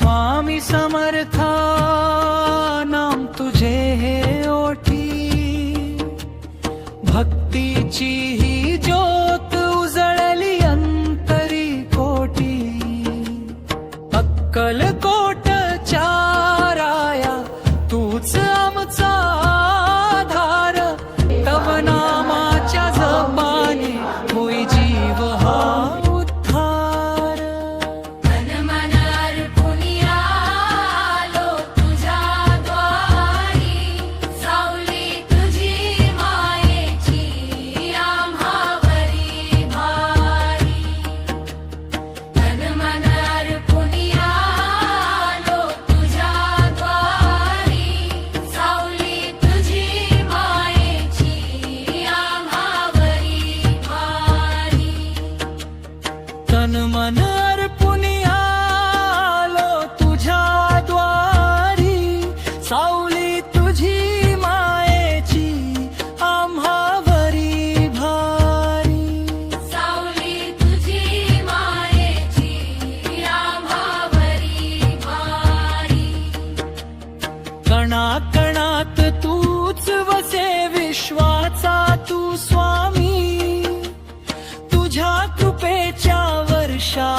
स्वामी समर्था नाम तुझे हे ओठी, भक्तीची ही ज्योत उजळली अंतरी कोटी। अक्कलकोट चाराया तूच आमचा आधार, तव नामाच्या जपाने होई जीव हा उद्धार। मन मन अर्पुनी आलो तुझ्या द्वारी, सावली तुझी मायेची आम्हावरी भारी। मन मन अर्पुनी आलो तुझ्या द्वारी, सावली तुझी मायेची आम्हावरी भारी। तन मन अर्पुनी आलो तुझ्या द्वारी, सावली तुझी मायेची आम्हावरी भारी। सावली तुझी मायेची आम्हावरी भारी। कणाकणात तूच वसे विश्वाचा तू स्वामी, तुझ्या कृपेच्या वर्षा